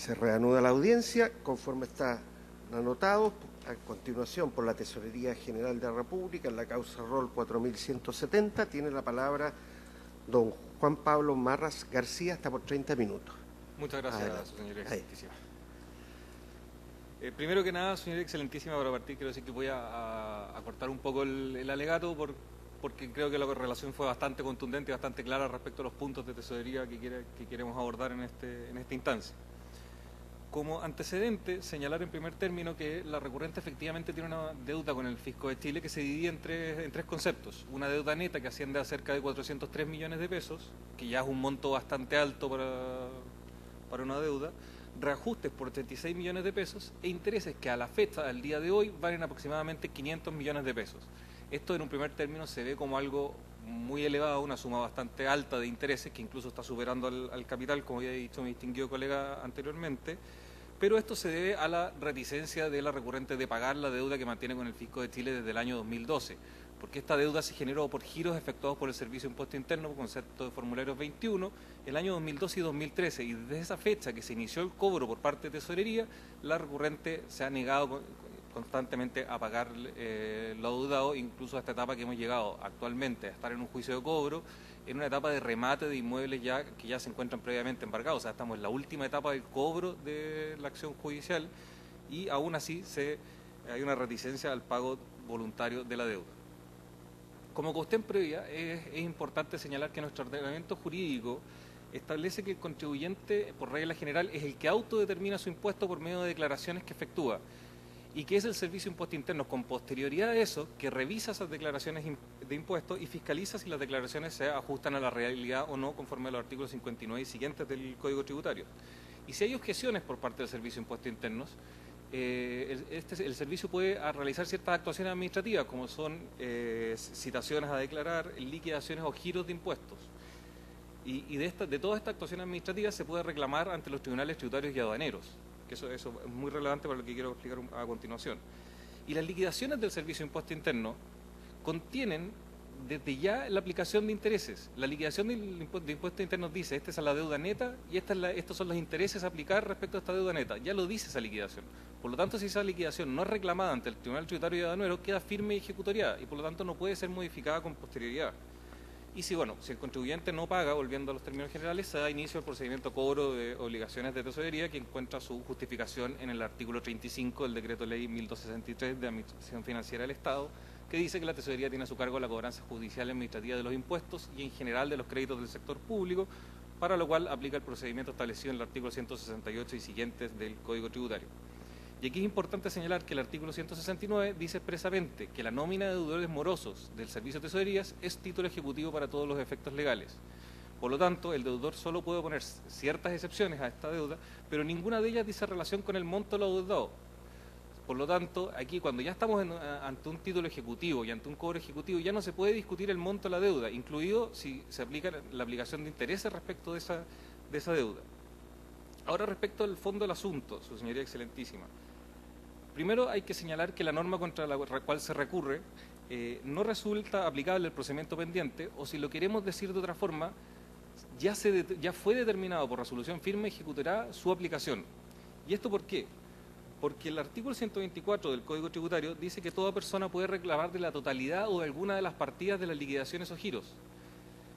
Se reanuda la audiencia, conforme está anotado, a continuación por la Tesorería General de la República, en la causa ROL 4170, tiene la palabra don Juan Pablo Marras García, hasta por 30 minutos. Muchas gracias, Adelante. señora excelentísima. Primero que nada, señora excelentísima, para partir quiero decir que voy a cortar un poco el alegato porque creo que la relación fue bastante contundente y bastante clara respecto a los puntos de tesorería que queremos abordar en esta instancia. Como antecedente, señalar en primer término que la recurrente efectivamente tiene una deuda con el Fisco de Chile que se divide en tres conceptos. Una deuda neta que asciende a cerca de 403 millones de pesos, que ya es un monto bastante alto para una deuda, reajustes por 86 millones de pesos e intereses que a la fecha, al día de hoy, valen aproximadamente 500 millones de pesos. Esto en un primer término se ve como algo muy elevado, una suma bastante alta de intereses que incluso está superando al capital, como ya he dicho mi distinguido colega anteriormente, pero esto se debe a la reticencia de la recurrente de pagar la deuda que mantiene con el Fisco de Chile desde el año 2012, porque esta deuda se generó por giros efectuados por el Servicio de Impuesto Interno, concepto de formularios 21, el año 2012 y 2013, y desde esa fecha que se inició el cobro por parte de Tesorería, la recurrente se ha negado constantemente a pagar lo adeudado, incluso a esta etapa que hemos llegado actualmente, a estar en un juicio de cobro, en una etapa de remate de inmuebles que ya se encuentran previamente embargados. O sea, estamos en la última etapa del cobro de la acción judicial y aún así hay una reticencia al pago voluntario de la deuda. Como cuestión previa, es importante señalar que nuestro ordenamiento jurídico establece que el contribuyente, por regla general, es el que autodetermina su impuesto por medio de declaraciones que efectúa, y que es el Servicio de Impuestos Internos, con posterioridad a eso, que revisa esas declaraciones de impuestos y fiscaliza si las declaraciones se ajustan a la realidad o no, conforme a los artículos 59 y siguientes del Código Tributario. Y si hay objeciones por parte del Servicio de Impuestos Internos, el servicio puede realizar ciertas actuaciones administrativas, como son citaciones a declarar, liquidaciones o giros de impuestos. Y de todas estas actuaciones administrativas se puede reclamar ante los tribunales tributarios y aduaneros, que eso es muy relevante para lo que quiero explicar a continuación. Y las liquidaciones del Servicio de Impuesto Interno contienen desde ya la aplicación de intereses. La liquidación de impuestos internos dice, esta es la deuda neta y estos son los intereses a aplicar respecto a esta deuda neta. Ya lo dice esa liquidación. Por lo tanto, si esa liquidación no es reclamada ante el Tribunal Tributario y Aduanero, queda firme y ejecutoriada y por lo tanto no puede ser modificada con posterioridad. Y si el contribuyente no paga, volviendo a los términos generales, se da inicio al procedimiento de cobro de obligaciones de tesorería, que encuentra su justificación en el artículo 35 del Decreto Ley 1263 de Administración Financiera del Estado, que dice que la tesorería tiene a su cargo la cobranza judicial y administrativa de los impuestos y en general de los créditos del sector público, para lo cual aplica el procedimiento establecido en el artículo 168 y siguientes del Código Tributario. Y aquí es importante señalar que el artículo 169 dice expresamente que la nómina de deudores morosos del Servicio de Tesorerías es título ejecutivo para todos los efectos legales. Por lo tanto, el deudor solo puede poner ciertas excepciones a esta deuda, pero ninguna de ellas dice relación con el monto de lo adeudado. Por lo tanto, aquí cuando ya estamos ante un título ejecutivo y ante un cobro ejecutivo, ya no se puede discutir el monto de la deuda, incluido si se aplica la aplicación de intereses respecto de esa deuda. Ahora, respecto al fondo del asunto, su señoría excelentísima. Primero hay que señalar que la norma contra la cual se recurre no resulta aplicable al procedimiento pendiente, o si lo queremos decir de otra forma, ya fue determinado por resolución firme y ejecutará su aplicación. ¿Y esto por qué? Porque el artículo 124 del Código Tributario dice que toda persona puede reclamar de la totalidad o de alguna de las partidas de las liquidaciones o giros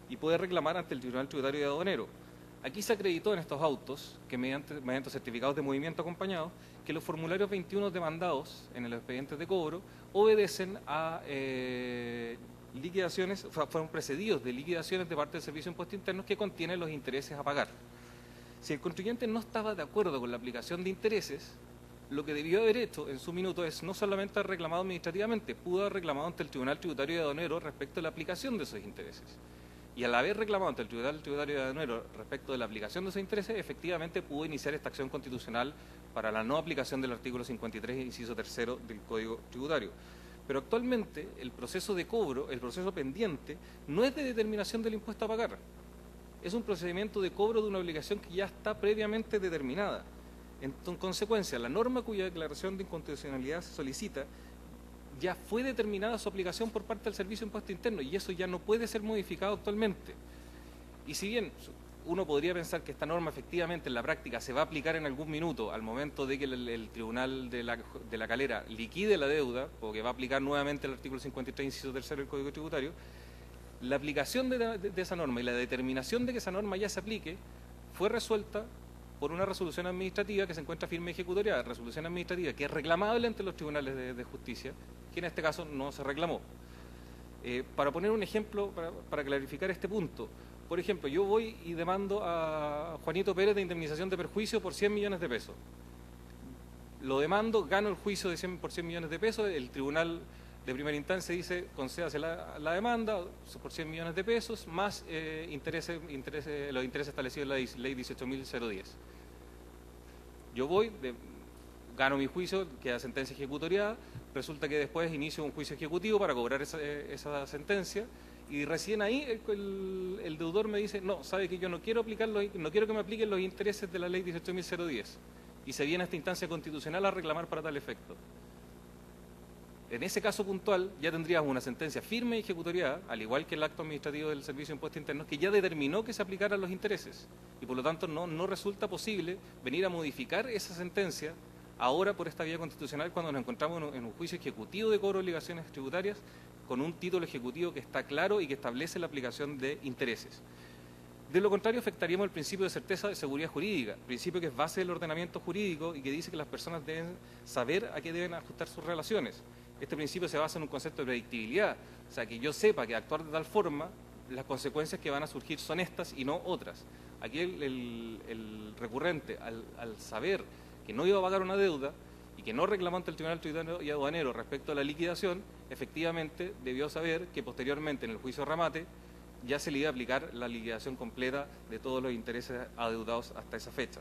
y puede reclamar ante el Tribunal Tributario y Aduanero. Aquí se acreditó en estos autos, que mediante certificados de movimiento acompañados, que los formularios 21 demandados en el expediente de cobro obedecen a liquidaciones, fueron precedidos de liquidaciones de parte del Servicio de Impuestos Internos que contienen los intereses a pagar. Si el contribuyente no estaba de acuerdo con la aplicación de intereses, lo que debió haber hecho en su minuto es no solamente haber reclamado administrativamente, pudo haber reclamado ante el Tribunal Tributario y Aduanero respecto a la aplicación de esos intereses. Y al haber reclamado ante el Tribunal Tributario y Aduanero respecto de la aplicación de esos intereses, efectivamente pudo iniciar esta acción constitucional para la no aplicación del artículo 53, inciso 3 del Código Tributario. Pero actualmente el proceso de cobro, el proceso pendiente, no es de determinación del impuesto a pagar. Es un procedimiento de cobro de una obligación que ya está previamente determinada. En consecuencia, la norma cuya declaración de inconstitucionalidad se solicita ya fue determinada su aplicación por parte del Servicio de Impuesto Interno y eso ya no puede ser modificado actualmente. Y si bien uno podría pensar que esta norma efectivamente en la práctica se va a aplicar en algún minuto al momento de que el Tribunal de la Calera liquide la deuda, porque va a aplicar nuevamente el artículo 53, inciso 3 del Código Tributario. La aplicación de esa norma y la determinación de que esa norma ya se aplique fue resuelta por una resolución administrativa que se encuentra firme y ejecutoriada, resolución administrativa que es reclamable ante los tribunales de justicia, que en este caso no se reclamó. Para poner un ejemplo, para clarificar este punto, por ejemplo, yo voy y demando a Juanito Pérez de indemnización de perjuicio por 100 millones de pesos. Lo demando, gano el juicio por 100 millones de pesos, el tribunal de primera instancia dice, concédase la demanda por 100 millones de pesos, más los intereses establecidos en la ley 18.010. Yo voy, gano mi juicio, queda sentencia ejecutoriada, resulta que después inicio un juicio ejecutivo para cobrar esa sentencia, y recién ahí el deudor me dice, no, sabe que yo no quiero que me apliquen los intereses de la ley 18.010, y se viene a esta instancia constitucional a reclamar para tal efecto. En ese caso puntual ya tendríamos una sentencia firme y ejecutoriada, al igual que el acto administrativo del Servicio de Impuestos Internos, que ya determinó que se aplicaran los intereses, y por lo tanto no resulta posible venir a modificar esa sentencia ahora por esta vía constitucional cuando nos encontramos en un juicio ejecutivo de cobro de obligaciones tributarias con un título ejecutivo que está claro y que establece la aplicación de intereses. De lo contrario, afectaríamos el principio de certeza de seguridad jurídica, principio que es base del ordenamiento jurídico y que dice que las personas deben saber a qué deben ajustar sus relaciones. Este principio se basa en un concepto de predictibilidad, o sea, que yo sepa que actuar de tal forma, las consecuencias que van a surgir son estas y no otras. Aquí el recurrente, al saber que no iba a pagar una deuda y que no reclamó ante el Tribunal Tributario y Aduanero respecto a la liquidación, efectivamente debió saber que posteriormente en el juicio ramate ya se le iba a aplicar la liquidación completa de todos los intereses adeudados hasta esa fecha.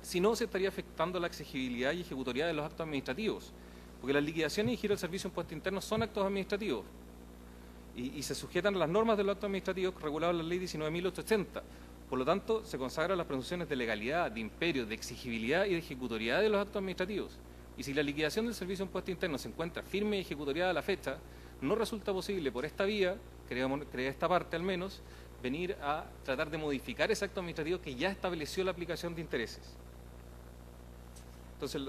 Si no, se estaría afectando la exigibilidad y ejecutoriedad de los actos administrativos, porque las liquidaciones y giro del Servicio de Impuestos Internos son actos administrativos y se sujetan a las normas de los actos administrativos regulados en la ley 19.880. Por lo tanto, se consagran las presunciones de legalidad, de imperio, de exigibilidad y de ejecutoriedad de los actos administrativos. Y si la liquidación del Servicio de Impuestos Internos se encuentra firme y ejecutoriada a la fecha, no resulta posible por esta vía, creo esta parte al menos, venir a tratar de modificar ese acto administrativo que ya estableció la aplicación de intereses. Entonces,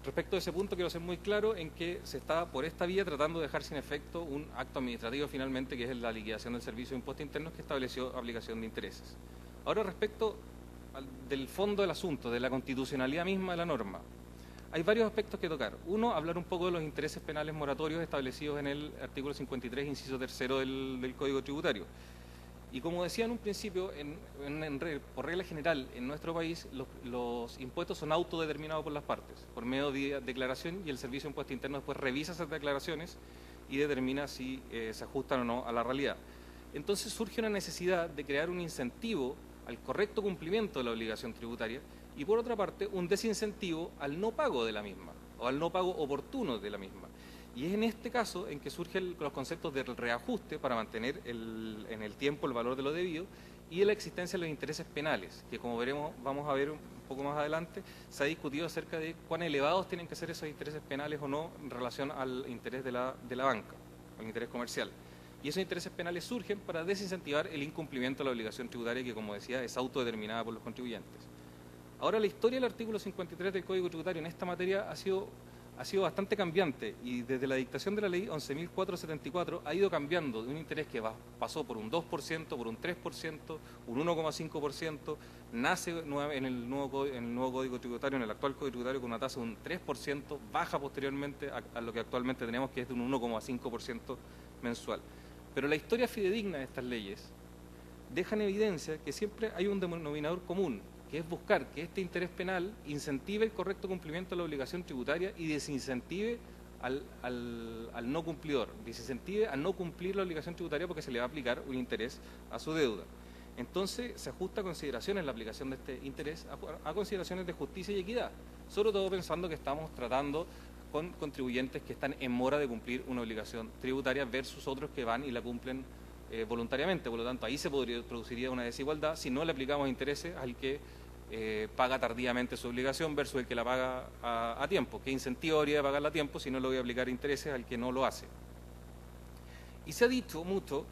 respecto a ese punto, quiero ser muy claro en que se está por esta vía tratando de dejar sin efecto un acto administrativo finalmente, que es la liquidación del Servicio de Impuestos Internos que estableció aplicación de intereses. Ahora, respecto del fondo del asunto, de la constitucionalidad misma de la norma, hay varios aspectos que tocar. Uno, hablar un poco de los intereses penales moratorios establecidos en el artículo 53, inciso 3 del Código Tributario. Y como decía en un principio, por regla general, en nuestro país los impuestos son autodeterminados por las partes, por medio de declaración, y el Servicio de Impuestos Internos después revisa esas declaraciones y determina si se ajustan o no a la realidad. Entonces surge una necesidad de crear un incentivo al correcto cumplimiento de la obligación tributaria y, por otra parte, un desincentivo al no pago de la misma o al no pago oportuno de la misma. Y es en este caso en que surgen los conceptos del reajuste para mantener en el tiempo el valor de lo debido y la existencia de los intereses penales, que como veremos, vamos a ver un poco más adelante, se ha discutido acerca de cuán elevados tienen que ser esos intereses penales o no en relación al interés de la banca, al interés comercial. Y esos intereses penales surgen para desincentivar el incumplimiento de la obligación tributaria que, como decía, es autodeterminada por los contribuyentes. Ahora, la historia del artículo 53 del Código Tributario en esta materia ha sido bastante cambiante, y desde la dictación de la ley 11.474 ha ido cambiando de un interés que pasó por un 2%, por un 3%, un 1,5%, nace en el nuevo Código Tributario, en el actual Código Tributario, con una tasa de un 3%, baja posteriormente a lo que actualmente tenemos, que es de un 1,5% mensual. Pero la historia fidedigna de estas leyes deja en evidencia que siempre hay un denominador común, que es buscar que este interés penal incentive el correcto cumplimiento de la obligación tributaria y desincentive al no cumplidor, desincentive a no cumplir la obligación tributaria porque se le va a aplicar un interés a su deuda. Entonces se ajusta a consideraciones la aplicación de este interés a consideraciones de justicia y equidad, sobre todo pensando que estamos tratando con contribuyentes que están en mora de cumplir una obligación tributaria versus otros que van y la cumplen voluntariamente. Por lo tanto, ahí se produciría una desigualdad si no le aplicamos intereses al que paga tardíamente su obligación versus el que la paga a tiempo. ¿Qué incentivo habría de pagarla a tiempo si no le voy a aplicar intereses al que no lo hace? Y se ha dicho mucho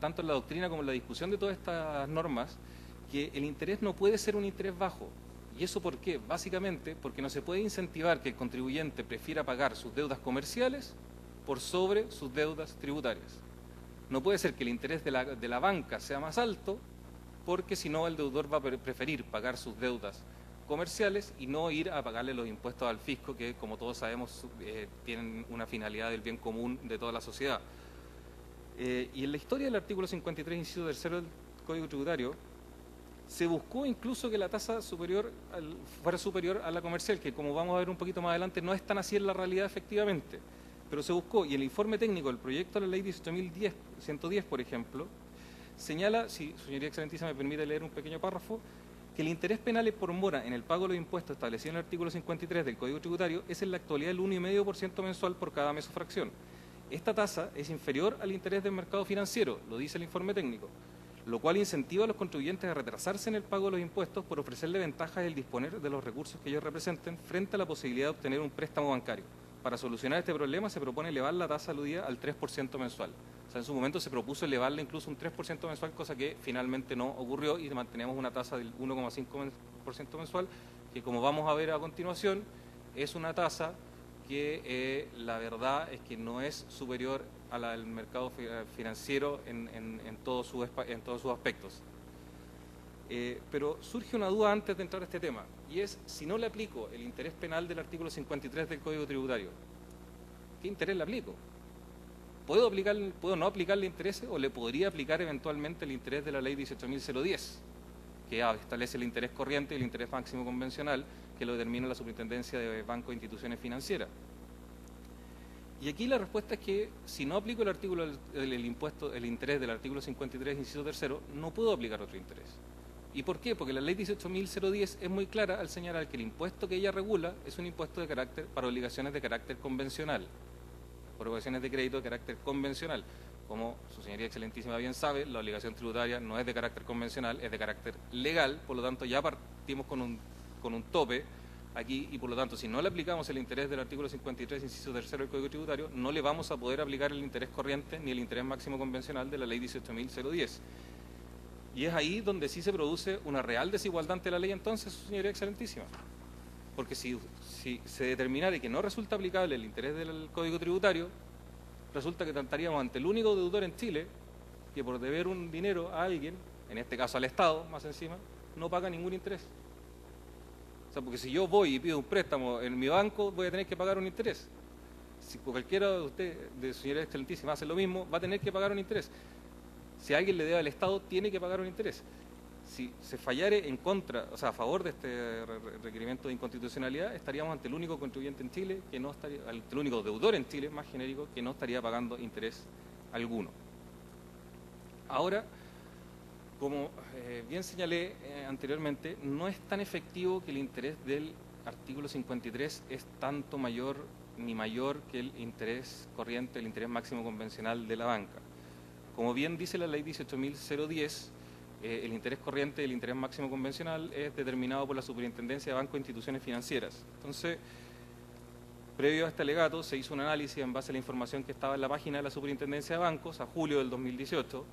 tanto en la doctrina como en la discusión de todas estas normas, que el interés no puede ser un interés bajo. ¿Y eso por qué? Básicamente porque no se puede incentivar que el contribuyente prefiera pagar sus deudas comerciales por sobre sus deudas tributarias. No puede ser que el interés de la banca sea más alto, porque si no el deudor va a preferir pagar sus deudas comerciales y no ir a pagarle los impuestos al fisco, que como todos sabemos tienen una finalidad del bien común de toda la sociedad. Y en la historia del artículo 53, inciso tercero del Código Tributario, se buscó incluso que la tasa fuera superior a la comercial, que como vamos a ver un poquito más adelante no es tan así en la realidad efectivamente, pero se buscó, y el informe técnico del proyecto de la ley 18.110, por ejemplo, señala, si su señoría excelentísima me permite leer un pequeño párrafo, que el interés penal por mora en el pago de los impuestos establecido en el artículo 53 del Código Tributario es en la actualidad el 1,5% mensual por cada mes o fracción. Esta tasa es inferior al interés del mercado financiero, lo dice el informe técnico, lo cual incentiva a los contribuyentes a retrasarse en el pago de los impuestos por ofrecerle ventajas el disponer de los recursos que ellos representen frente a la posibilidad de obtener un préstamo bancario. Para solucionar este problema se propone elevar la tasa aludida al 3% mensual. O sea, en su momento se propuso elevarla incluso un 3% mensual, cosa que finalmente no ocurrió y mantenemos una tasa del 1,5% mensual, que como vamos a ver a continuación, es una tasa que la verdad es que no es superior a la del mercado financiero en todos sus aspectos. Pero surge una duda antes de entrar a este tema, y es, si no le aplico el interés penal del artículo 53 del Código Tributario, ¿qué interés le aplico? ¿Puedo no aplicarle intereses o le podría aplicar eventualmente el interés de la ley 18.010, que establece el interés corriente y el interés máximo convencional, que lo determina la Superintendencia de Bancos e Instituciones Financieras? Y aquí la respuesta es que si no aplico el interés del artículo 53, inciso tercero, no puedo aplicar otro interés. ¿Y por qué? Porque la ley 18.010 es muy clara al señalar que el impuesto que ella regula es un impuesto para obligaciones de carácter convencional, por obligaciones de crédito de carácter convencional. Como su señoría excelentísima bien sabe, la obligación tributaria no es de carácter convencional, es de carácter legal, por lo tanto ya partimos con un tope aquí, y por lo tanto si no le aplicamos el interés del artículo 53, inciso tercero del Código Tributario, no le vamos a poder aplicar el interés corriente ni el interés máximo convencional de la ley 18.010. Y es ahí donde sí se produce una real desigualdad ante la ley entonces, su señoría excelentísima. Porque si se determinara que no resulta aplicable el interés del Código Tributario, resulta que estaríamos ante el único deudor en Chile que por deber un dinero a alguien, en este caso al Estado, más encima, no paga ningún interés. O sea, porque si yo voy y pido un préstamo en mi banco, voy a tener que pagar un interés. Si cualquiera de ustedes, de su señoría excelentísima, hace lo mismo, va a tener que pagar un interés. Si alguien le debe al Estado, tiene que pagar un interés. Si se fallare en contra, o sea, a favor de este requerimiento de inconstitucionalidad, estaríamos ante el único contribuyente en Chile, ante el único deudor en Chile, más genérico, que no estaría pagando interés alguno. Ahora, como bien señalé anteriormente, no es tan efectivo que el interés del artículo 53 es tanto mayor ni mayor que el interés corriente, el interés máximo convencional de la banca. Como bien dice la ley 18.010, el interés corriente y el interés máximo convencional es determinado por la Superintendencia de Bancos e Instituciones Financieras. Entonces, previo a este alegato, se hizo un análisis en base a la información que estaba en la página de la Superintendencia de Bancos a julio del 2018,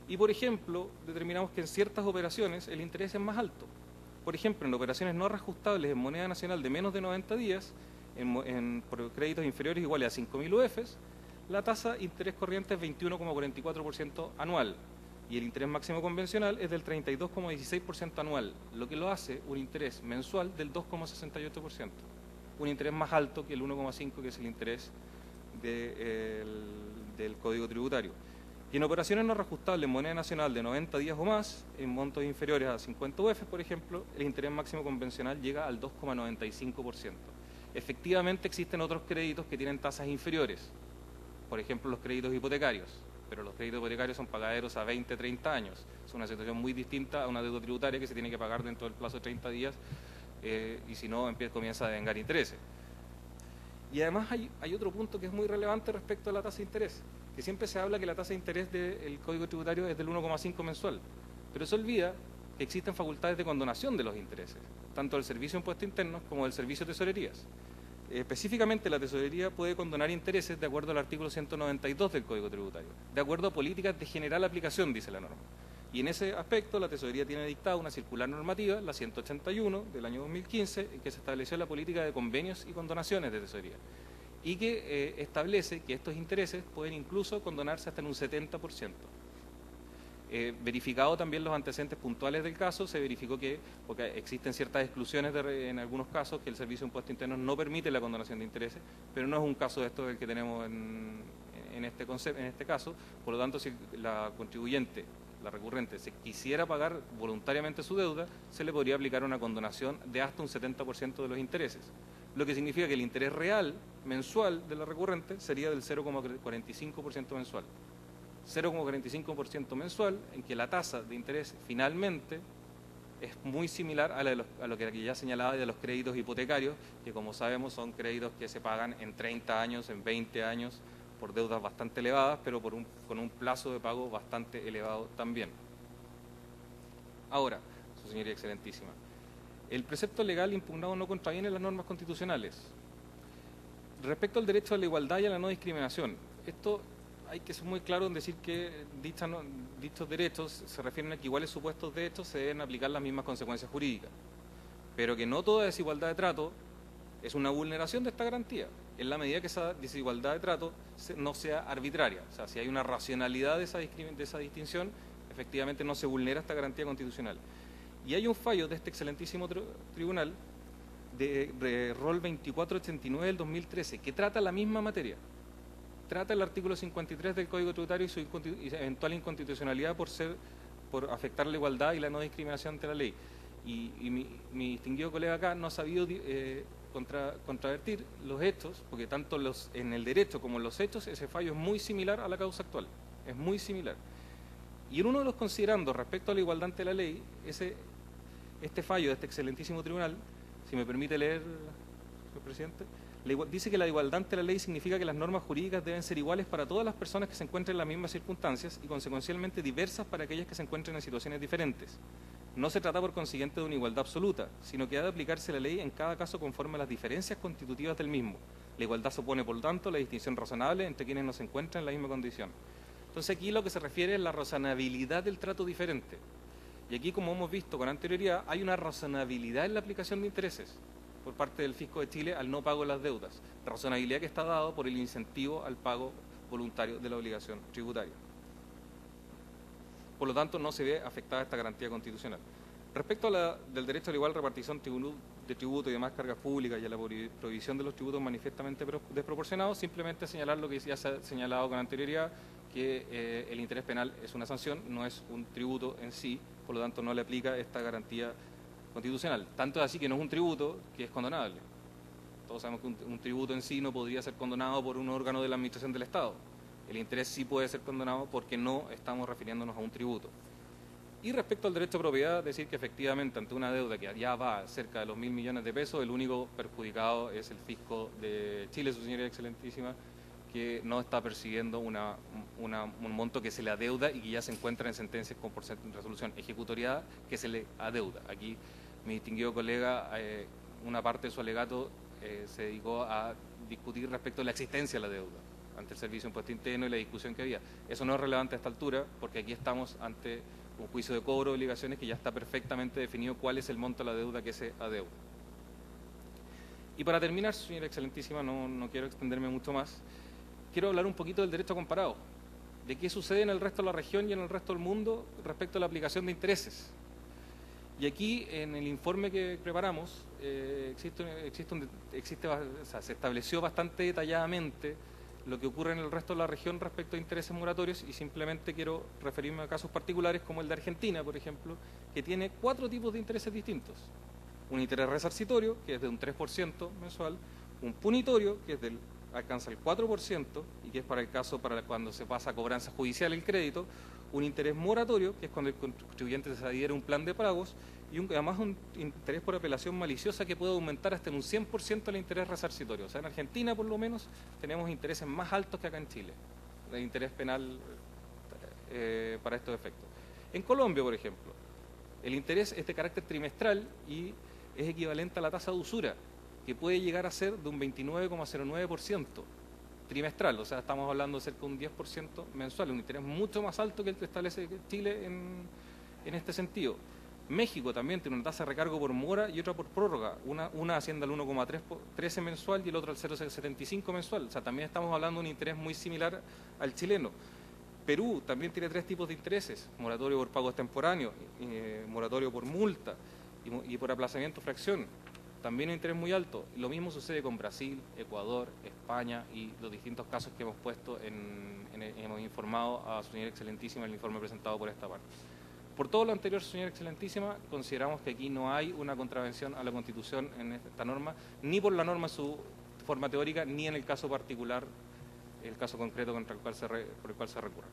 y, por ejemplo, determinamos que en ciertas operaciones el interés es más alto. Por ejemplo, en operaciones no reajustables en moneda nacional de menos de 90 días, por créditos inferiores iguales a 5.000 UFs, la tasa de interés corriente es 21,44% anual y el interés máximo convencional es del 32,16% anual, lo que lo hace un interés mensual del 2,68%, un interés más alto que el 1,5% que es el interés del Código Tributario. Y en operaciones no reajustables en moneda nacional de 90 días o más, en montos inferiores a 50 UF, por ejemplo, el interés máximo convencional llega al 2,95%. Efectivamente existen otros créditos que tienen tasas inferiores, por ejemplo los créditos hipotecarios, pero los créditos hipotecarios son pagaderos a 20, 30 años. Es una situación muy distinta a una deuda tributaria que se tiene que pagar dentro del plazo de 30 días y si no comienza a devengar intereses. Y además hay otro punto que es muy relevante respecto a la tasa de interés, que siempre se habla que la tasa de interés del Código Tributario es del 1,5 mensual, pero se olvida que existen facultades de condonación de los intereses, tanto del Servicio de Impuestos Internos como del Servicio de Tesorerías. Específicamente, la tesorería puede condonar intereses de acuerdo al artículo 192 del Código Tributario, de acuerdo a políticas de general aplicación, dice la norma. Y en ese aspecto, la tesorería tiene dictada una circular normativa, la 181 del año 2015, en que se estableció la política de convenios y condonaciones de tesorería, y que establece que estos intereses pueden incluso condonarse hasta en un 70%. Verificado también los antecedentes puntuales del caso, se verificó que, porque existen ciertas exclusiones en algunos casos, que el Servicio de Impuestos Internos no permite la condonación de intereses, pero no es un caso de esto el que tenemos en este caso. Por lo tanto, si la contribuyente, la recurrente, se quisiera pagar voluntariamente su deuda, se le podría aplicar una condonación de hasta un 70% de los intereses, lo que significa que el interés real mensual de la recurrente sería del 0,45% mensual. 0,45% mensual, en que la tasa de interés finalmente es muy similar a lo que ya señalaba de los créditos hipotecarios, que como sabemos son créditos que se pagan en 30 años, en 20 años, por deudas bastante elevadas, pero con un plazo de pago bastante elevado también. Ahora, su señoría excelentísima, el precepto legal impugnado no contraviene las normas constitucionales. Respecto al derecho a la igualdad y a la no discriminación, esto hay que ser muy claro en decir que dichos derechos se refieren a que iguales supuestos de hechos se deben aplicar las mismas consecuencias jurídicas, pero que no toda desigualdad de trato es una vulneración de esta garantía, en la medida que esa desigualdad de trato no sea arbitraria. O sea, si hay una racionalidad de esa distinción, efectivamente no se vulnera esta garantía constitucional. Y hay un fallo de este excelentísimo tribunal de rol 2489 del 2013 que trata la misma materia. Trata el artículo 53 del Código Tributario y su eventual inconstitucionalidad por afectar la igualdad y la no discriminación ante la ley. Y mi distinguido colega acá no ha sabido contravertir los hechos, porque tanto en el derecho como en los hechos ese fallo es muy similar a la causa actual, es muy similar. Y en uno de los considerandos respecto a la igualdad ante la ley, este fallo de este excelentísimo tribunal, si me permite leer, señor presidente, dice que la igualdad ante la ley significa que las normas jurídicas deben ser iguales para todas las personas que se encuentren en las mismas circunstancias y consecuencialmente diversas para aquellas que se encuentren en situaciones diferentes. No se trata por consiguiente de una igualdad absoluta, sino que ha de aplicarse la ley en cada caso conforme a las diferencias constitutivas del mismo. La igualdad supone, por lo tanto, la distinción razonable entre quienes no se encuentran en la misma condición. Entonces aquí lo que se refiere es la razonabilidad del trato diferente. Y aquí, como hemos visto con anterioridad, hay una razonabilidad en la aplicación de intereses por parte del Fisco de Chile al no pago de las deudas, razonabilidad que está dado por el incentivo al pago voluntario de la obligación tributaria. Por lo tanto, no se ve afectada esta garantía constitucional. Respecto del derecho a la igual repartición de tributos y demás cargas públicas y a la prohibición de los tributos manifiestamente desproporcionados, simplemente señalar lo que ya se ha señalado con anterioridad, que el interés penal es una sanción, no es un tributo en sí, por lo tanto no le aplica esta garantía constitucional. Tanto es así que no es un tributo que es condonable. Todos sabemos que un tributo en sí no podría ser condonado por un órgano de la administración del Estado. El interés sí puede ser condonado porque no estamos refiriéndonos a un tributo. Y respecto al derecho a propiedad, decir que efectivamente ante una deuda que ya va cerca de los 1.000 millones de pesos, el único perjudicado es el Fisco de Chile, su señoría excelentísima, que no está persiguiendo un monto que se le adeuda y que ya se encuentra en sentencias con resolución ejecutoriada que se le adeuda. Aquí mi distinguido colega, una parte de su alegato se dedicó a discutir respecto a la existencia de la deuda ante el Servicio de Impuesto Interno y la discusión que había. Eso no es relevante a esta altura porque aquí estamos ante un juicio de cobro de obligaciones que ya está perfectamente definido cuál es el monto de la deuda que se adeuda. Y para terminar, señora excelentísima, no quiero extenderme mucho más, quiero hablar un poquito del derecho comparado, de qué sucede en el resto de la región y en el resto del mundo respecto a la aplicación de intereses. Y aquí, en el informe que preparamos, se estableció bastante detalladamente lo que ocurre en el resto de la región respecto a intereses moratorios, y simplemente quiero referirme a casos particulares como el de Argentina, por ejemplo, que tiene 4 tipos de intereses distintos. Un interés resarcitorio, que es de un 3% mensual, un punitorio, que alcanza el 4% y que es para el caso para cuando se pasa a cobranza judicial el crédito, un interés moratorio, que es cuando el contribuyente se adhiere a un plan de pagos, y además un interés por apelación maliciosa que puede aumentar hasta en un 100% el interés resarcitorio. O sea, en Argentina, por lo menos, tenemos intereses más altos que acá en Chile, el interés penal para estos efectos. En Colombia, por ejemplo, el interés es de carácter trimestral y es equivalente a la tasa de usura, que puede llegar a ser de un 29,09% trimestral, o sea, estamos hablando de cerca de un 10% mensual, un interés mucho más alto que el que establece Chile en este sentido. México también tiene una tasa de recargo por mora y otra por prórroga, una asciende al 1,13 mensual y el otro al 0,75 mensual, o sea, también estamos hablando de un interés muy similar al chileno. Perú también tiene 3 tipos de intereses: moratorio por pagos extemporáneos, moratorio por multa y por aplazamiento fracción. También un interés muy alto. Lo mismo sucede con Brasil, Ecuador, España y los distintos casos que hemos puesto, hemos informado a su señora Excelentísima en el informe presentado por esta parte. Por todo lo anterior, señora Excelentísima, consideramos que aquí no hay una contravención a la Constitución en esta norma, ni por la norma en su forma teórica, ni en el caso particular, el caso concreto por el cual se recurre.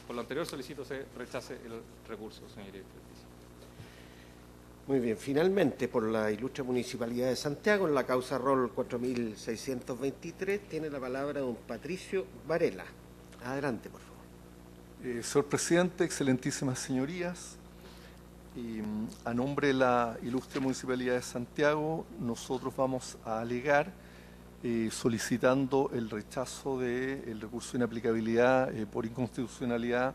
Por lo anterior, solicito se rechace el recurso, señora Excelentísima. Muy bien, finalmente, por la ilustre Municipalidad de Santiago, en la causa rol 4623, tiene la palabra don Patricio Varela. Adelante, por favor. Señor Presidente, excelentísimas señorías, a nombre de la ilustre Municipalidad de Santiago, nosotros vamos a alegar solicitando el rechazo del recurso de inaplicabilidad por inconstitucionalidad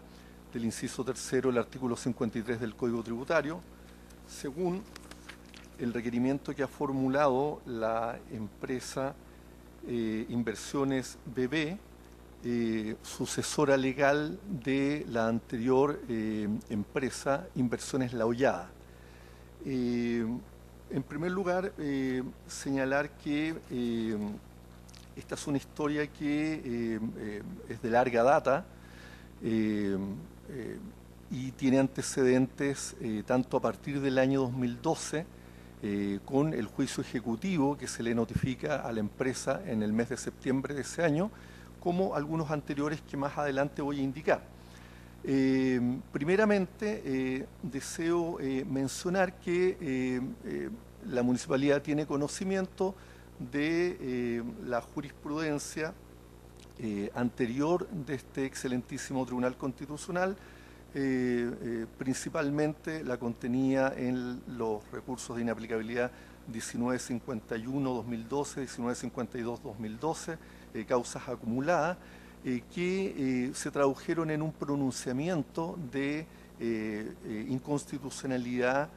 del inciso tercero del artículo 53 del Código Tributario, según el requerimiento que ha formulado la empresa Inversiones BB, sucesora legal de la anterior empresa Inversiones La Hollada. En primer lugar, señalar que esta es una historia que es de larga data y tiene antecedentes tanto a partir del año 2012 con el juicio ejecutivo que se le notifica a la empresa en el mes de septiembre de ese año, como algunos anteriores que más adelante voy a indicar. Primeramente, deseo mencionar que la Municipalidad tiene conocimiento de la jurisprudencia anterior de este excelentísimo Tribunal Constitucional, principalmente la contenía en los recursos de inaplicabilidad 1951-2012, 1952-2012, causas acumuladas, que se tradujeron en un pronunciamiento de inconstitucionalidad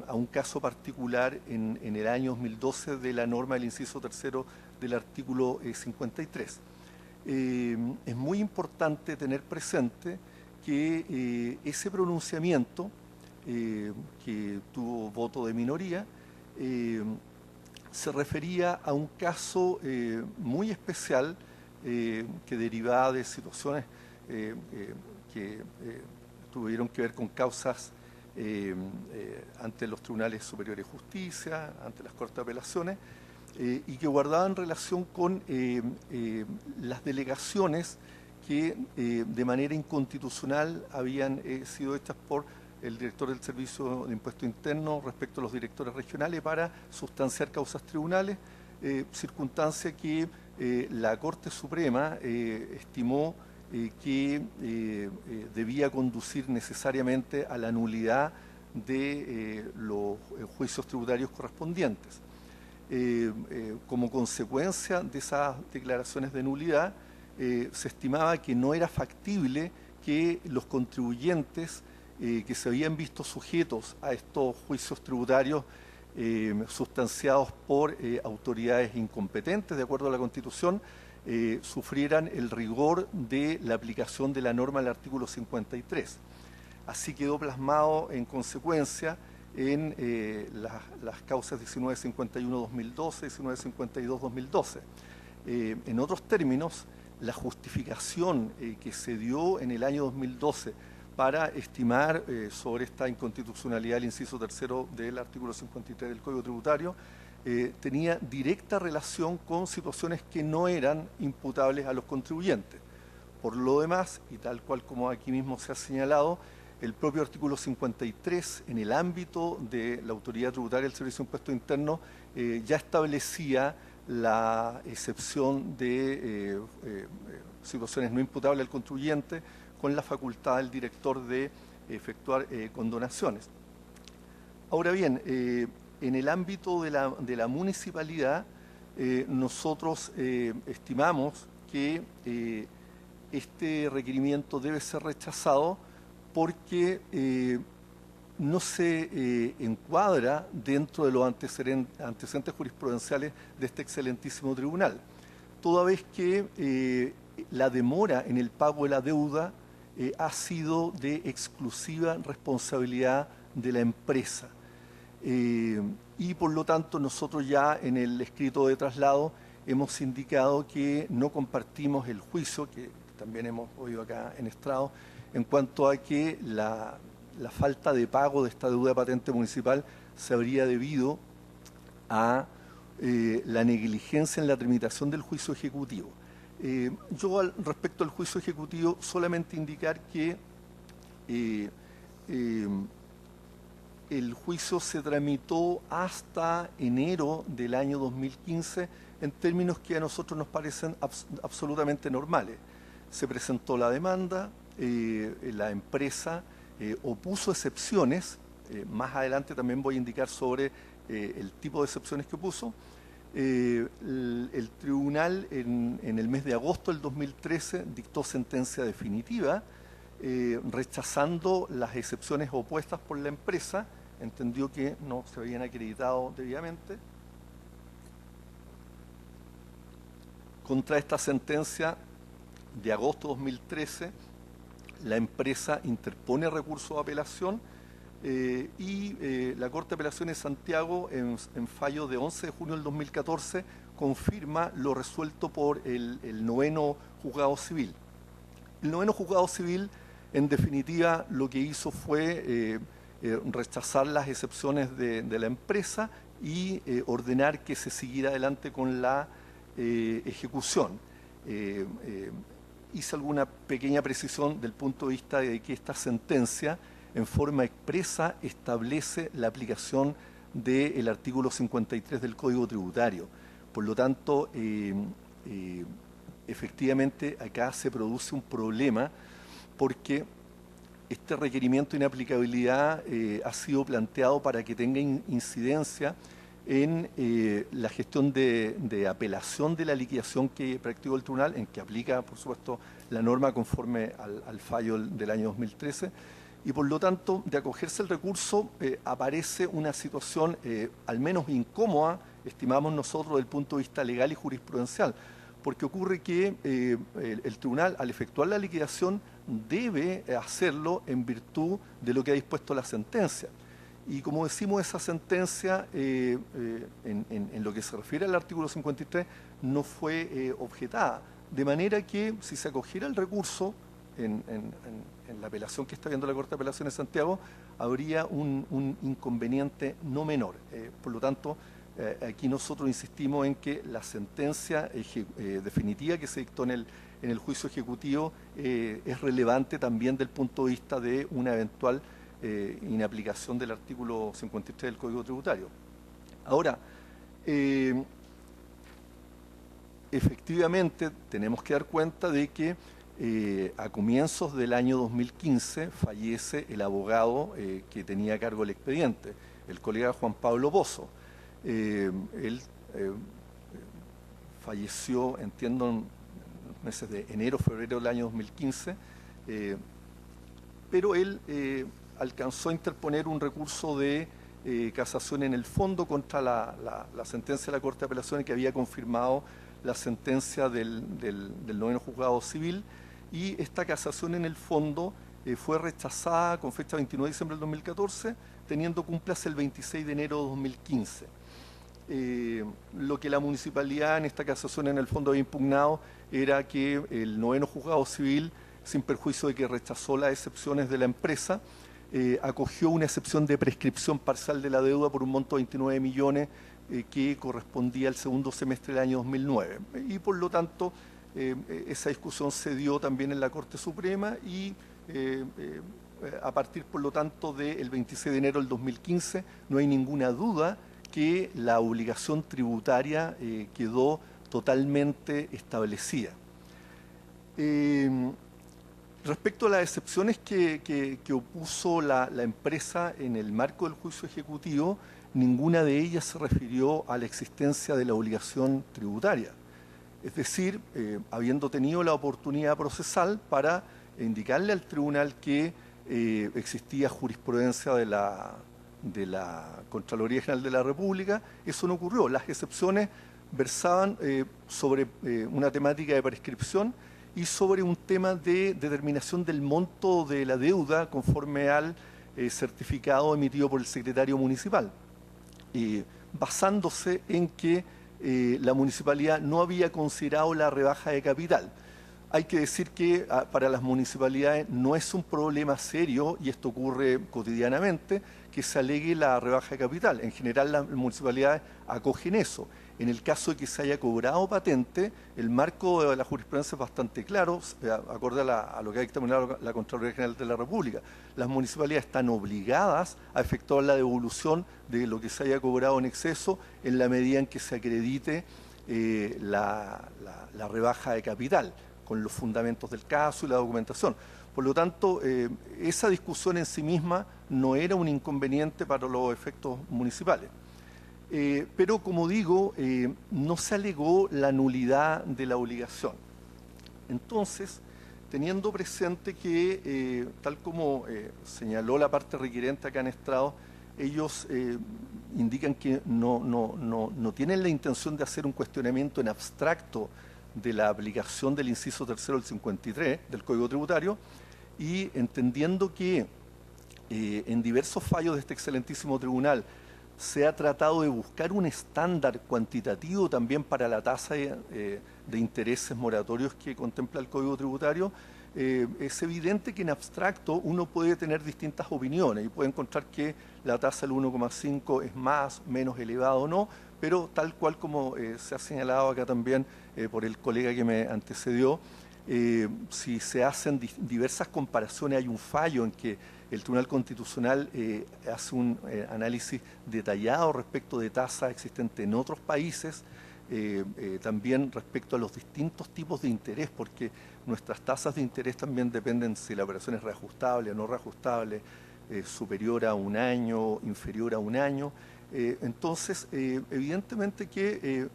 a un caso particular en el año 2012 de la norma del inciso tercero del artículo 53. Es muy importante tener presente que ese pronunciamiento, que tuvo voto de minoría, se refería a un caso muy especial que derivaba de situaciones que tuvieron que ver con causas ante los tribunales superiores de justicia, ante las cortes de apelaciones, y que guardaban relación con las delegaciones que de manera inconstitucional habían sido hechas por el director del Servicio de Impuesto Interno respecto a los directores regionales para sustanciar causas tribunales, circunstancia que la Corte Suprema estimó que debía conducir necesariamente a la nulidad de los juicios tributarios correspondientes. Como consecuencia de esas declaraciones de nulidad, se estimaba que no era factible que los contribuyentes que se habían visto sujetos a estos juicios tributarios sustanciados por autoridades incompetentes, de acuerdo a la Constitución, sufrieran el rigor de la aplicación de la norma del artículo 53. Así quedó plasmado en consecuencia en las causas 1951-2012 y 1952-2012. En otros términos, la justificación que se dio en el año 2012 para estimar sobre esta inconstitucionalidad del inciso tercero del artículo 53 del Código Tributario tenía directa relación con situaciones que no eran imputables a los contribuyentes. Por lo demás, y tal cual como aquí mismo se ha señalado, el propio artículo 53, en el ámbito de la autoridad tributaria del Servicio de Impuesto Interno, ya establecía la excepción de situaciones no imputables al contribuyente con la facultad del director de efectuar condonaciones. Ahora bien, en el ámbito de la municipalidad, nosotros estimamos que este requerimiento debe ser rechazado porque no se encuadra dentro de los antecedentes jurisprudenciales de este excelentísimo tribunal, toda vez que la demora en el pago de la deuda ha sido de exclusiva responsabilidad de la empresa. Y por lo tanto nosotros ya en el escrito de traslado hemos indicado que no compartimos el juicio, que también hemos oído acá en estrado, en cuanto a que la falta de pago de esta deuda de patente municipal se habría debido a la negligencia en la tramitación del juicio ejecutivo. Yo respecto al juicio ejecutivo solamente indicar que el juicio se tramitó hasta enero del año 2015 en términos que a nosotros nos parecen absolutamente normales. Se presentó la demanda, la empresa opuso excepciones, más adelante también voy a indicar sobre el tipo de excepciones que opuso. El tribunal en el mes de agosto del 2013 dictó sentencia definitiva rechazando las excepciones opuestas por la empresa, entendió que no se habían acreditado debidamente. Contra esta sentencia de agosto de 2013, la empresa interpone recurso de apelación y la Corte de Apelaciones de Santiago, en fallo de 11 de junio del 2014, confirma lo resuelto por el noveno juzgado civil. El noveno juzgado civil, en definitiva, lo que hizo fue rechazar las excepciones de la empresa y ordenar que se siguiera adelante con la ejecución. Hice alguna pequeña precisión del punto de vista de que esta sentencia en forma expresa establece la aplicación del artículo 53 del Código Tributario. Por lo tanto, efectivamente acá se produce un problema porque este requerimiento de inaplicabilidad ha sido planteado para que tenga incidencia en la gestión de apelación de la liquidación que practicó el tribunal, en que aplica, por supuesto, la norma conforme al fallo del año 2013, y por lo tanto, de acogerse el recurso, aparece una situación al menos incómoda, estimamos nosotros, desde el punto de vista legal y jurisprudencial, porque ocurre que el tribunal, al efectuar la liquidación, debe hacerlo en virtud de lo que ha dispuesto la sentencia. Y como decimos, esa sentencia, en lo que se refiere al artículo 53, no fue objetada. De manera que, si se acogiera el recurso en la apelación que está viendo la Corte de Apelaciones de Santiago, habría un inconveniente no menor. Por lo tanto, aquí nosotros insistimos en que la sentencia definitiva que se dictó en el juicio ejecutivo es relevante también del punto de vista de una eventual inaplicación del artículo 53 del Código Tributario. Ahora, efectivamente tenemos que dar cuenta de que a comienzos del año 2015 fallece el abogado que tenía a cargo el expediente, el colega Juan Pablo Pozo. Él falleció, entiendo, en los meses de enero, febrero del año 2015, pero él alcanzó a interponer un recurso de casación en el fondo contra la sentencia de la Corte de Apelaciones que había confirmado la sentencia del noveno juzgado civil, y esta casación en el fondo fue rechazada con fecha 29 de diciembre del 2014, teniendo cúmplase el 26 de enero de 2015. Lo que la municipalidad en esta casación en el fondo había impugnado era que el noveno juzgado civil, sin perjuicio de que rechazó las excepciones de la empresa, acogió una excepción de prescripción parcial de la deuda por un monto de 29 millones que correspondía al segundo semestre del año 2009. Y por lo tanto, esa discusión se dio también en la Corte Suprema y a partir, por lo tanto, del 26 de enero del 2015, no hay ninguna duda que la obligación tributaria quedó totalmente establecida. Respecto a las excepciones que opuso la empresa en el marco del juicio ejecutivo, ninguna de ellas se refirió a la existencia de la obligación tributaria. Es decir, habiendo tenido la oportunidad procesal para indicarle al tribunal que existía jurisprudencia de la Contraloría General de la República, eso no ocurrió. Las excepciones versaban sobre una temática de prescripción y sobre un tema de determinación del monto de la deuda conforme al certificado emitido por el secretario municipal, basándose en que la municipalidad no había considerado la rebaja de capital. Hay que decir que para las municipalidades no es un problema serio, y esto ocurre cotidianamente, que se alegue la rebaja de capital. En general las municipalidades acogen eso. En el caso de que se haya cobrado patente, el marco de la jurisprudencia es bastante claro, acorde a lo que ha dictaminado la Contraloría General de la República. Las municipalidades están obligadas a efectuar la devolución de lo que se haya cobrado en exceso en la medida en que se acredite la rebaja de capital, con los fundamentos del caso y la documentación. Por lo tanto, esa discusión en sí misma no era un inconveniente para los efectos municipales. Pero, como digo, no se alegó la nulidad de la obligación. Entonces, teniendo presente que, tal como señaló la parte requerente acá en estrado, ellos indican que no tienen la intención de hacer un cuestionamiento en abstracto de la aplicación del inciso tercero del 53 del Código Tributario, y entendiendo que en diversos fallos de este excelentísimo tribunal se ha tratado de buscar un estándar cuantitativo también para la tasa de intereses moratorios que contempla el Código Tributario, es evidente que en abstracto uno puede tener distintas opiniones y puede encontrar que la tasa del 1,5 es más, menos elevada o no, pero tal cual como se ha señalado acá también por el colega que me antecedió, si se hacen diversas comparaciones, hay un fallo en que el Tribunal Constitucional hace un análisis detallado respecto de tasas existentes en otros países, también respecto a los distintos tipos de interés, porque nuestras tasas de interés también dependen si la operación es reajustable o no reajustable, superior a un año, inferior a un año. Entonces, evidentemente que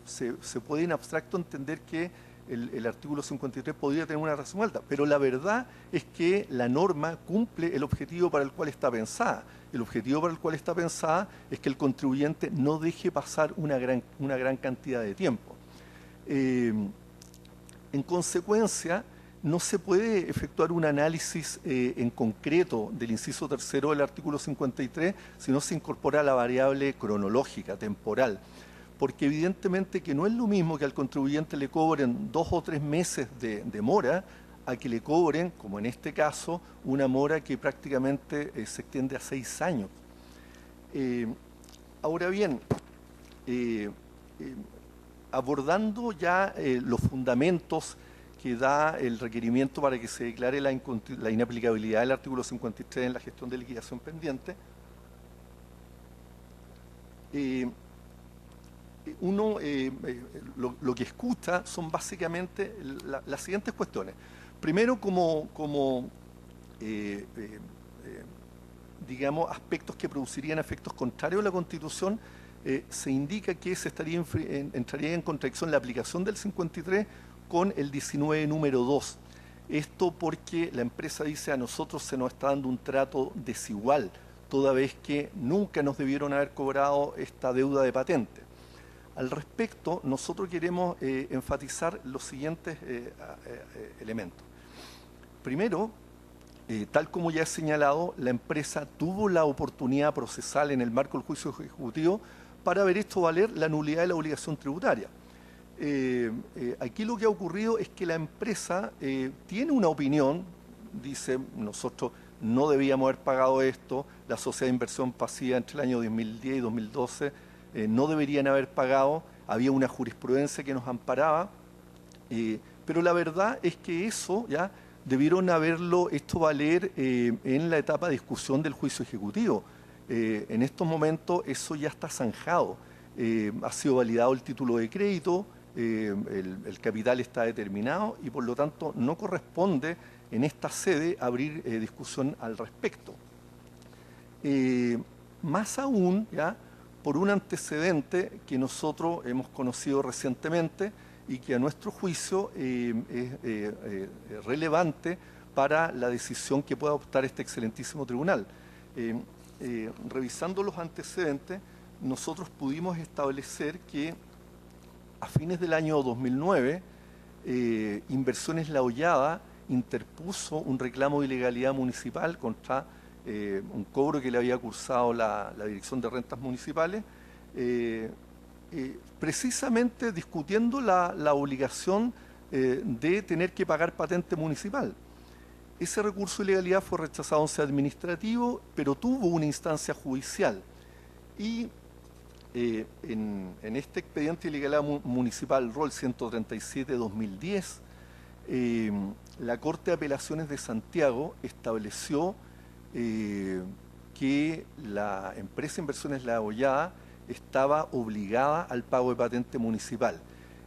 se puede en abstracto entender que el artículo 53 podría tener una razón alta, pero la verdad es que la norma cumple el objetivo para el cual está pensada. El objetivo para el cual está pensada es que el contribuyente no deje pasar una gran cantidad de tiempo. En consecuencia, no se puede efectuar un análisis en concreto del inciso tercero del artículo 53 si no se incorpora la variable cronológica, temporal. Porque evidentemente que no es lo mismo que al contribuyente le cobren 2 o 3 meses de mora a que le cobren, como en este caso, una mora que prácticamente se extiende a 6 años. Ahora bien, abordando ya los fundamentos que da el requerimiento para que se declare la inaplicabilidad del artículo 53 en la gestión de liquidación pendiente, lo que escucha son básicamente las siguientes cuestiones. Primero, digamos, aspectos que producirían efectos contrarios a la Constitución, se indica que entraría en contradicción la aplicación del 53 con el 19 número 2. Esto porque la empresa dice: a nosotros se nos está dando un trato desigual, toda vez que nunca nos debieron haber cobrado esta deuda de patente. Al respecto, nosotros queremos enfatizar los siguientes elementos. Primero, tal como ya he señalado, la empresa tuvo la oportunidad procesal en el marco del juicio ejecutivo para haber hecho valer la nulidad de la obligación tributaria. Aquí lo que ha ocurrido es que la empresa tiene una opinión, dice: nosotros no debíamos haber pagado esto, la sociedad de inversión pasiva entre el año 2010 y 2012 no deberían haber pagado, había una jurisprudencia que nos amparaba, pero la verdad es que eso ya debieron haberlo hecho valer en la etapa de discusión del juicio ejecutivo. En estos momentos eso ya está zanjado, ha sido validado el título de crédito, el capital está determinado y por lo tanto no corresponde en esta sede abrir discusión al respecto. Más aún, ¿ya?, por un antecedente que nosotros hemos conocido recientemente y que a nuestro juicio es relevante para la decisión que pueda adoptar este excelentísimo tribunal. Revisando los antecedentes, nosotros pudimos establecer que a fines del año 2009, Inversiones La Hollada interpuso un reclamo de ilegalidad municipal contra un cobro que le había cursado la Dirección de Rentas Municipales, precisamente discutiendo la obligación de tener que pagar patente municipal. Ese recurso de ilegalidad fue rechazado en sede administrativo, pero tuvo una instancia judicial. Y en este expediente de ilegalidad municipal ROL 137-2010, la Corte de Apelaciones de Santiago estableció que la empresa Inversiones La Hollada estaba obligada al pago de patente municipal.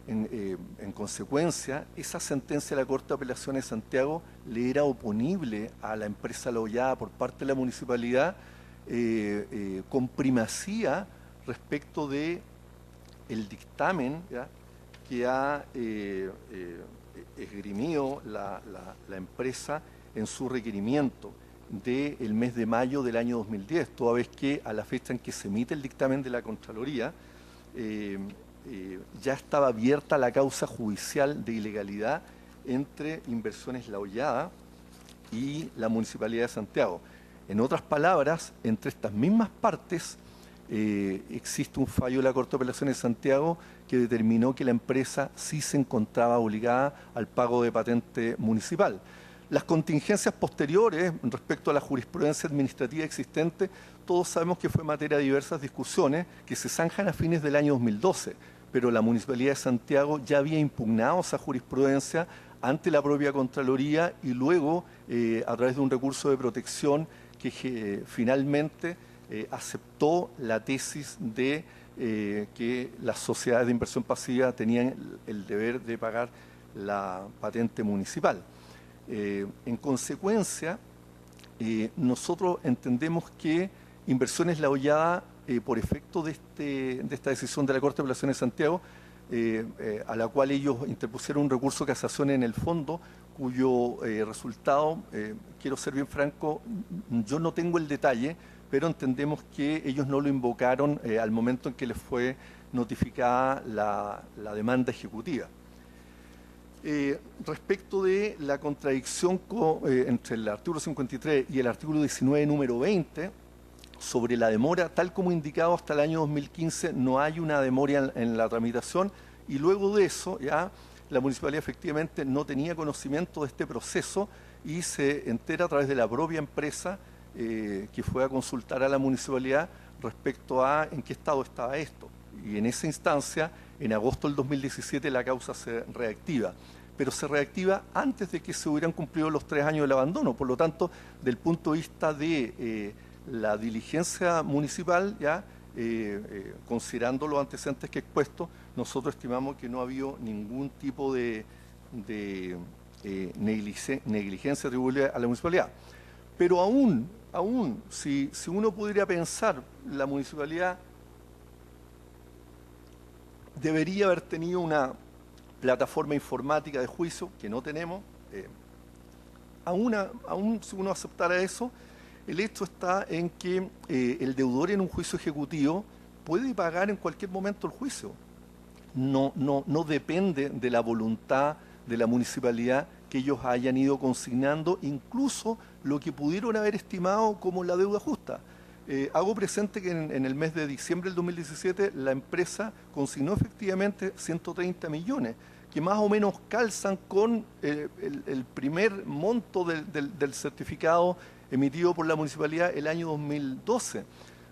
En consecuencia, esa sentencia de la Corte de Apelaciones de Santiago le era oponible a la empresa La Hollada por parte de la municipalidad, con primacía respecto de el dictamen, ¿ya?, que ha esgrimido la empresa en su requerimiento del mes de mayo del año 2010, toda vez que a la fecha en que se emite el dictamen de la Contraloría, ya estaba abierta la causa judicial de ilegalidad entre Inversiones La Hollada y la Municipalidad de Santiago. En otras palabras, entre estas mismas partes existe un fallo de la Corte de Apelaciones de Santiago que determinó que la empresa sí se encontraba obligada al pago de patente municipal. Las contingencias posteriores respecto a la jurisprudencia administrativa existente, todos sabemos que fue materia de diversas discusiones que se zanjan a fines del año 2012, pero la Municipalidad de Santiago ya había impugnado esa jurisprudencia ante la propia Contraloría y luego a través de un recurso de protección que finalmente aceptó la tesis de que las sociedades de inversión pasiva tenían el deber de pagar la patente municipal. En consecuencia, nosotros entendemos que Inversiones La Hollada, por efecto de esta decisión de la Corte de Apelaciones de Santiago, a la cual ellos interpusieron un recurso de casación en el fondo, cuyo resultado, quiero ser bien franco, yo no tengo el detalle, pero entendemos que ellos no lo invocaron al momento en que les fue notificada la demanda ejecutiva. Respecto de la contradicción entre el artículo 53 y el artículo 19, número 20, sobre la demora, tal como indicado hasta el año 2015, no hay una demora en la tramitación, y luego de eso ya la municipalidad efectivamente no tenía conocimiento de este proceso y se entera a través de la propia empresa que fue a consultar a la municipalidad respecto a en qué estado estaba esto. Y en esa instancia, en agosto del 2017, la causa se reactiva. Pero se reactiva antes de que se hubieran cumplido los 3 años del abandono. Por lo tanto, del punto de vista de la diligencia municipal, ya considerando los antecedentes que he expuesto, nosotros estimamos que no ha habido ningún tipo de negligencia atribuible a la municipalidad. Pero aún si uno pudiera pensar, la municipalidad debería haber tenido una plataforma informática de juicio, que no tenemos, aún si uno aceptara eso, el hecho está en que el deudor en un juicio ejecutivo puede pagar en cualquier momento el juicio. No depende de la voluntad de la municipalidad que ellos hayan ido consignando, incluso lo que pudieron haber estimado como la deuda justa. Hago presente que en el mes de diciembre del 2017 la empresa consignó efectivamente 130 millones, que más o menos calzan con el primer monto del certificado emitido por la municipalidad el año 2012.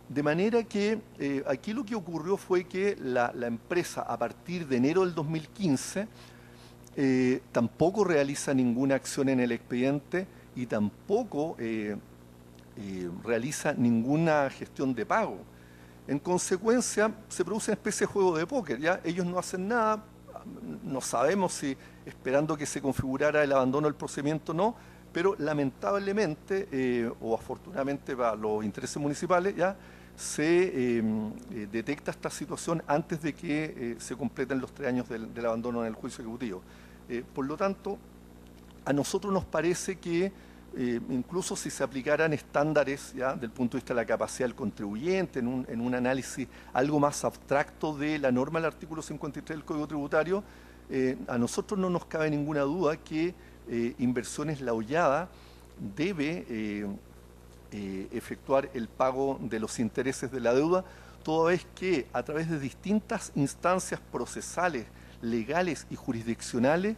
De manera que aquí lo que ocurrió fue que la empresa, a partir de enero del 2015, tampoco realiza ninguna acción en el expediente y tampoco realiza ninguna gestión de pago. En consecuencia, se produce una especie de juego de póker, ¿ya? Ellos no hacen nada, no sabemos si esperando que se configurara el abandono del procedimiento o no, pero lamentablemente, o afortunadamente para los intereses municipales, ya se detecta esta situación antes de que se completen los 3 años del abandono en el juicio ejecutivo. Por lo tanto, a nosotros nos parece que incluso si se aplicaran estándares, ¿ya?, del punto de vista de la capacidad del contribuyente, en un análisis algo más abstracto de la norma del artículo 53 del Código Tributario, a nosotros no nos cabe ninguna duda que Inversiones La Hollada debe efectuar el pago de los intereses de la deuda, toda vez que a través de distintas instancias procesales, legales y jurisdiccionales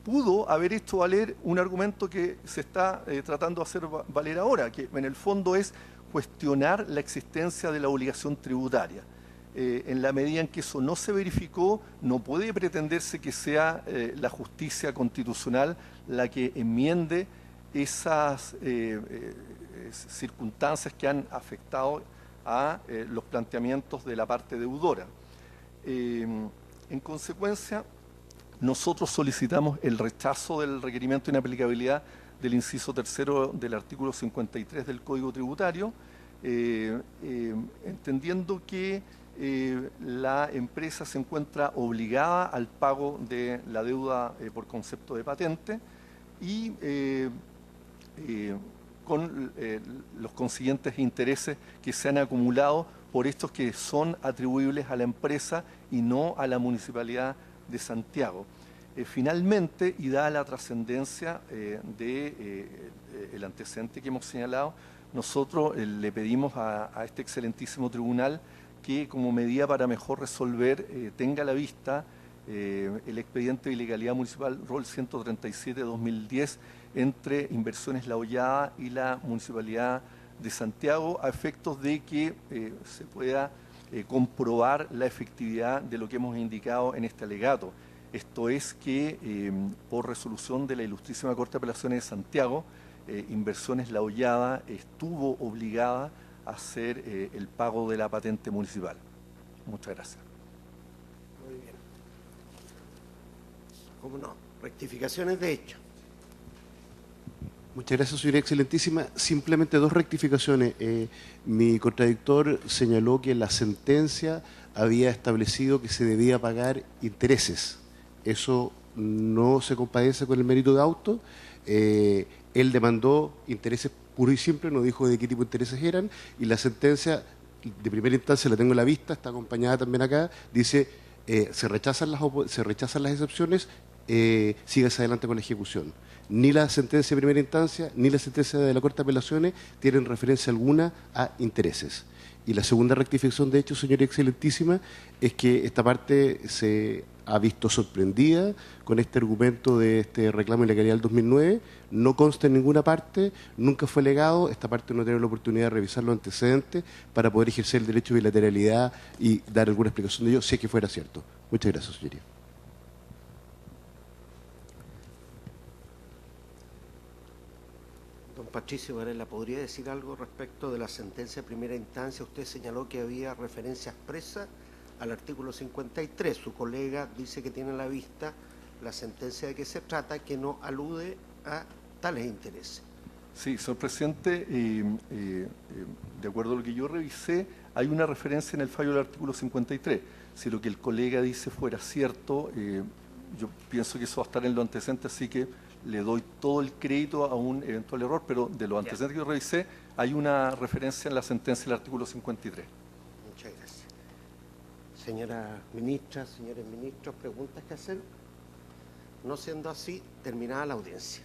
pudo haber hecho valer un argumento que se está tratando de hacer valer ahora, que en el fondo es cuestionar la existencia de la obligación tributaria. En la medida en que eso no se verificó, no puede pretenderse que sea la justicia constitucional la que enmiende esas circunstancias que han afectado a los planteamientos de la parte deudora. En consecuencia, nosotros solicitamos el rechazo del requerimiento de inaplicabilidad del inciso 3º del artículo 53 del Código Tributario, entendiendo que la empresa se encuentra obligada al pago de la deuda por concepto de patente y con los consiguientes intereses que se han acumulado por estos que son atribuibles a la empresa y no a la Municipalidad de Santiago. Finalmente, y dada la trascendencia del antecedente que hemos señalado, nosotros le pedimos a este excelentísimo tribunal que, como medida para mejor resolver, tenga a la vista el expediente de ilegalidad municipal ROL 137-2010 entre Inversiones La Hollada y la Municipalidad de Santiago, a efectos de que se pueda comprobar la efectividad de lo que hemos indicado en este alegato. Esto es que, por resolución de la Ilustrísima Corte de Apelaciones de Santiago, Inversiones La Hollada estuvo obligada a hacer el pago de la patente municipal. Muchas gracias. Muy bien. ¿Cómo no? Rectificaciones de hecho. Muchas gracias, señora excelentísima. Simplemente 2 rectificaciones. Mi contradictor señaló que la sentencia había establecido que se debía pagar intereses. Eso no se compadece con el mérito de auto. Él demandó intereses puros y simples, no dijo de qué tipo de intereses eran, y la sentencia de primera instancia, la tengo en la vista, está acompañada también acá, dice, se rechazan las excepciones, síguese adelante con la ejecución. Ni la sentencia de primera instancia, ni la sentencia de la Corte de Apelaciones tienen referencia alguna a intereses. Y la segunda rectificación, de hecho, señora excelentísima, es que esta parte se ha visto sorprendida con este argumento de este reclamo de ilegalidad del 2009, no consta en ninguna parte, nunca fue legado, esta parte no tiene la oportunidad de revisar los antecedentes para poder ejercer el derecho de bilateralidad y dar alguna explicación de ello, si es que fuera cierto. Muchas gracias, señoría. Don Patricio Varela, ¿podría decir algo respecto de la sentencia de primera instancia? Usted señaló que había referencia expresa al artículo 53. Su colega dice que tiene a la vista la sentencia de que se trata, que no alude a tales intereses. Sí, señor presidente, de acuerdo a lo que yo revisé, hay una referencia en el fallo del artículo 53. Si lo que el colega dice fuera cierto, yo pienso que eso va a estar en los antecedentes, así que le doy todo el crédito a un eventual error, pero de los antecedentes que yo revisé, hay una referencia en la sentencia del artículo 53. Muchas gracias. Señora ministra, señores ministros, ¿preguntas que hacer? No siendo así, terminada la audiencia.